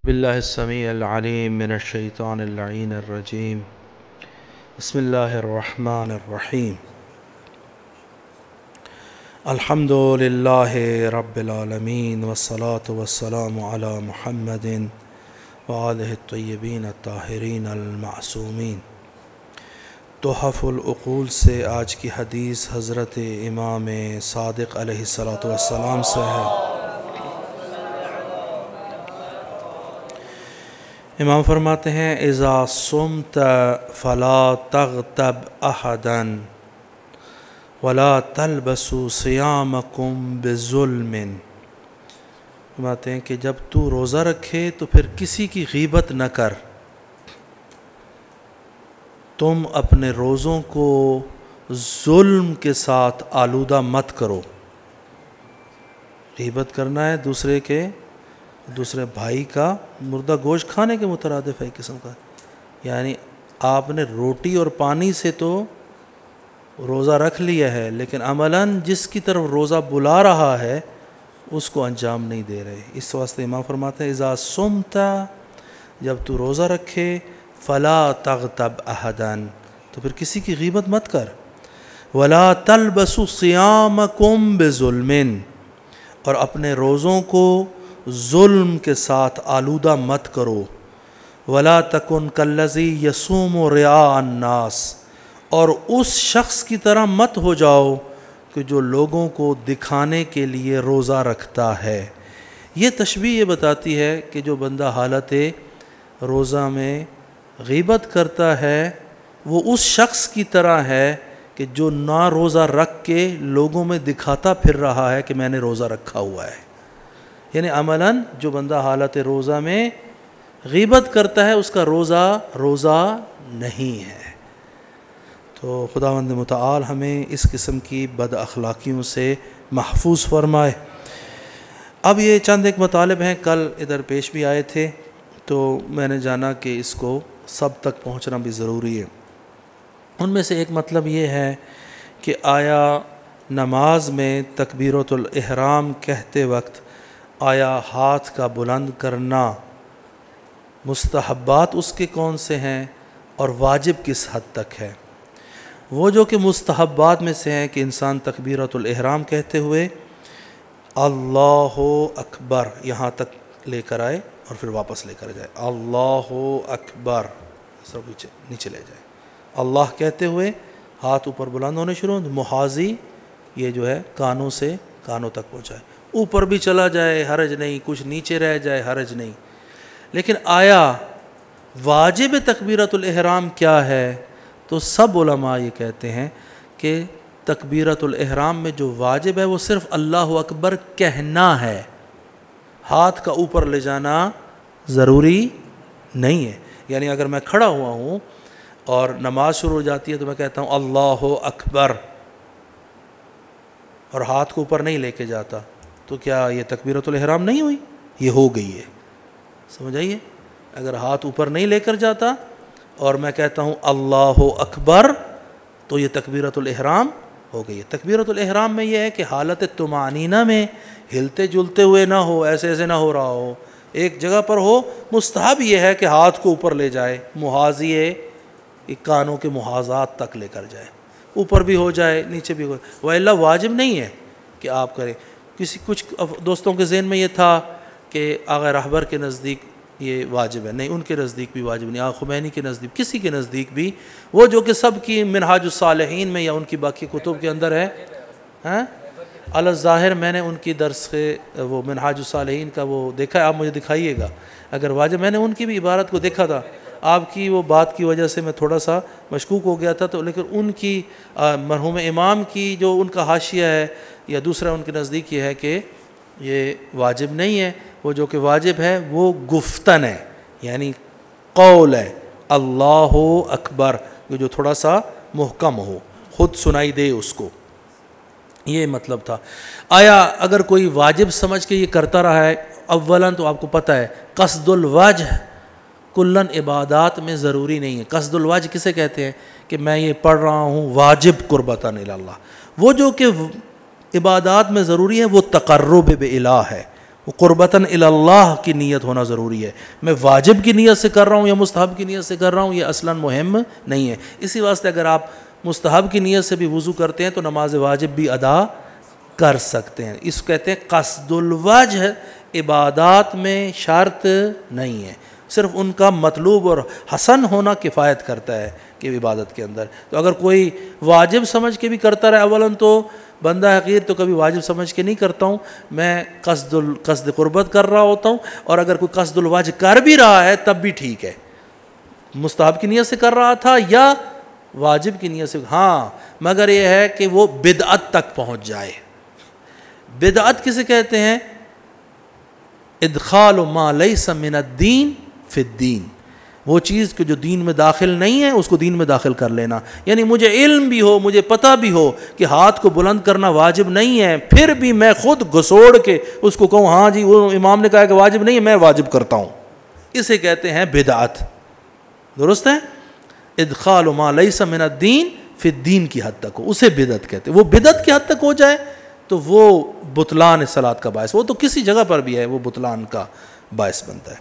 باللہ السمیع العلیم من الشیطان اللعین الرجیم بسم اللہ الرحمن الرحیم الحمد للہ رب العالمین والصلاة والسلام علی محمد وآلہ الطیبین الطاہرین المعصومین۔ تحف العقول سے آج کی حدیث حضرت امام صادق علیہ السلام سے ہے۔ امام فرماتے ہیں اذا صمت فلا تغتب احدا ولا تلبسوا صیامکم بظلم۔ فرماتے ہیں کہ جب تو روزہ رکھے تو پھر کسی کی غیبت نہ کر، تم اپنے روزوں کو ظلم کے ساتھ آلودہ مت کرو۔ غیبت کرنا ہے دوسرے بھائی کا مردہ گوشت کھانے کے مترادف ہے قسم کا، یعنی آپ نے روٹی اور پانی سے تو روزہ رکھ لیا ہے لیکن عملاً جس کی طرف روزہ بلا رہا ہے اس کو انجام نہیں دے رہے۔ اس واسطے امام فرماتے ہیں اذا صمت، جب تو روزہ رکھے، فلا تغتب احدا، تو پھر کسی کی غیبت مت کر، ولا تلبسوا صیامکم بظلم، اور اپنے روزوں کو ظلم کے ساتھ آلودہ مت کرو، ولا تکن کالذی یصوم رعاء الناس، اور اس شخص کی طرح مت ہو جاؤ کہ جو لوگوں کو دکھانے کے لیے روزہ رکھتا ہے۔ یہ تشبیہ یہ بتاتی ہے کہ جو بندہ حالت روزہ میں غیبت کرتا ہے وہ اس شخص کی طرح ہے کہ جو نہ روزہ رکھ کے لوگوں میں دکھاتا پھر رہا ہے کہ میں نے روزہ رکھا ہوا ہے۔ یعنی عملاً جو بندہ حالت روزہ میں غیبت کرتا ہے اس کا روزہ نہیں ہے۔ تو خداوند متعال ہمیں اس قسم کی بد اخلاقیوں سے محفوظ فرمائے۔ اب یہ چند ایک مطالب ہیں، کل ادھر پیش بھی آئے تھے تو میں نے جانا کہ اس کو سب تک پہنچنا بھی ضروری ہے۔ ان میں سے ایک مطلب یہ ہے کہ آیا نماز میں تکبیرۃ الاحرام کہتے وقت آیا ہاتھ کا بلند کرنا مستحبات اس کے کون سے ہیں اور واجب کس حد تک ہے؟ وہ جو کہ مستحبات میں سے ہیں کہ انسان تکبیرۃ الاحرام کہتے ہوئے اللہ اکبر یہاں تک لے کر آئے اور پھر واپس لے کر جائے، اللہ اکبر سب نیچے لے جائے، اللہ کہتے ہوئے ہاتھ اوپر بلند ہونے شروع، محاذی یہ جو ہے کانوں سے کانوں تک پہنچائے، اوپر بھی چلا جائے حرج نہیں، کچھ نیچے رہ جائے حرج نہیں۔ لیکن آیا واجب تکبیرۃ الاحرام کیا ہے؟ تو سب علماء یہ کہتے ہیں کہ تکبیرۃ الاحرام میں جو واجب ہے وہ صرف اللہ اکبر کہنا ہے، ہاتھ کا اوپر لے جانا ضروری نہیں ہے۔ یعنی اگر میں کھڑا ہوا ہوں اور نماز شروع ہو جاتی ہے تو میں کہتا ہوں اللہ اکبر اور ہاتھ کو اوپر نہیں لے کے جاتا، تو کیا یہ تکبیرۃ الاحرام نہیں ہوئی؟ یہ ہو گئی ہے، سمجھ آئیے؟ اگر ہاتھ اوپر نہیں لے کر جاتا اور میں کہتا ہوں اللہ اکبر تو یہ تکبیرۃ الاحرام ہو گئی ہے۔ تکبیرۃ الاحرام میں یہ ہے کہ حالت طمأنینہ میں ہلتے جلتے ہوئے نہ ہو، ایسے نہ ہو رہا ہو، ایک جگہ پر ہو۔ مستحب یہ ہے کہ ہاتھ کو اوپر لے جائے، محاذی کانوں کے محاذات تک لے کر جائے، اوپر بھی ہو جائے نیچے بھی ہو جائے، وإلا واجب نہیں ہے کہ آپ کریں۔ کچھ دوستوں کے ذہن میں یہ تھا کہ آغا رہبر کے نزدیک یہ واجب ہے، نہیں، ان کے نزدیک بھی واجب نہیں، آغا خمینی کے نزدیک، کسی کے نزدیک بھی، وہ جو کہ سب کی منہاج الصالحین میں یا ان کی باقی کتب کے اندر ہے، علی الظاہر میں نے ان کی درس کے وہ منہاج الصالحین کا وہ دیکھا ہے، آپ مجھے دکھائیے گا اگر واجب، میں نے ان کی بھی عبارت کو دیکھا تھا، آپ کی وہ بات کی وجہ سے میں تھوڑا سا مشکوک ہو گیا تھا، تو لیکن ان کی مرحوم امام کی جو ان کا حاشیہ ہے یا دوسرا ان کے نزدیک یہ ہے کہ یہ واجب نہیں ہے، وہ جو کہ واجب ہے وہ گفتن ہے، یعنی قول ہے، اللہ اکبر، جو تھوڑا سا محکم ہو، خود سنائی دے اس کو، یہ مطلب تھا۔ آیا اگر کوئی واجب سمجھ کے یہ کرتا رہا ہے، اولاً تو آپ کو پتہ ہے قصد الوجہ کلن عبادات میں ضروری نہیں ہے۔ قصد الوجہ کسے کہتے ہیں؟ کہ میں یہ پڑھ رہا ہوں واجب قربتاً الی اللہ، وہ جو کہ عبادات میں ضروری ہے وہ تقرب بالہ ہے، وہ قربتاً الی اللہ کی نیت ہونا ضروری ہے۔ میں واجب کی نیت سے کر رہا ہوں یا مستحب کی نیت سے کر رہا ہوں، یہ اصلاً مہم نہیں ہے۔ اسی واسطے اگر آپ مستحب کی نیت سے بھی وضو کرتے ہیں تو نماز واجب بھی ادا کر سکتے ہیں۔ اس کو کہتے ہیں قصد الوجہ، عبادات میں شرط نہیں ہے، صرف ان کا مطلوب اور حسن ہونا کفایت کرتا ہے کہ عبادت کے اندر۔ تو اگر کوئی واجب سمجھ کے بھی کرتا رہے، اولاً تو بندہ حقیر تو کبھی واجب سمجھ کے نہیں کرتا ہوں، میں قصد قربت کر رہا ہوتا ہوں، اور اگر کوئی قصد الوجہ کر بھی رہا ہے تب بھی ٹھیک ہے، مستحب کی نیت سے کر رہا تھا یا واجب کی نیت سے، ہاں مگر یہ ہے کہ وہ بدعت تک پہنچ جائے۔ بدعت کسے کہتے ہیں؟ ادخال ما لیس من الدین فی الدین، وہ چیز کہ جو دین میں داخل نہیں ہے اس کو دین میں داخل کر لینا۔ یعنی مجھے علم بھی ہو، مجھے پتہ بھی ہو کہ ہاتھ کو بلند کرنا واجب نہیں ہے، پھر بھی میں خود گھسوڑ کے اس کو کہوں ہاں جی وہ امام نے کہا کہ واجب نہیں ہے میں واجب کرتا ہوں، اسے کہتے ہیں بدعت۔ درست ہے؟ ادخال ما لیس من الدین فی الدین کی حد تک ہو، اسے بدعت کہتے ہیں۔ وہ بدعت کی حد تک ہو جائے تو وہ بطلان صلاۃ کا باعث، وہ تو کسی جگہ پر بھی ہے وہ بطلان کا باعث بنتا ہے۔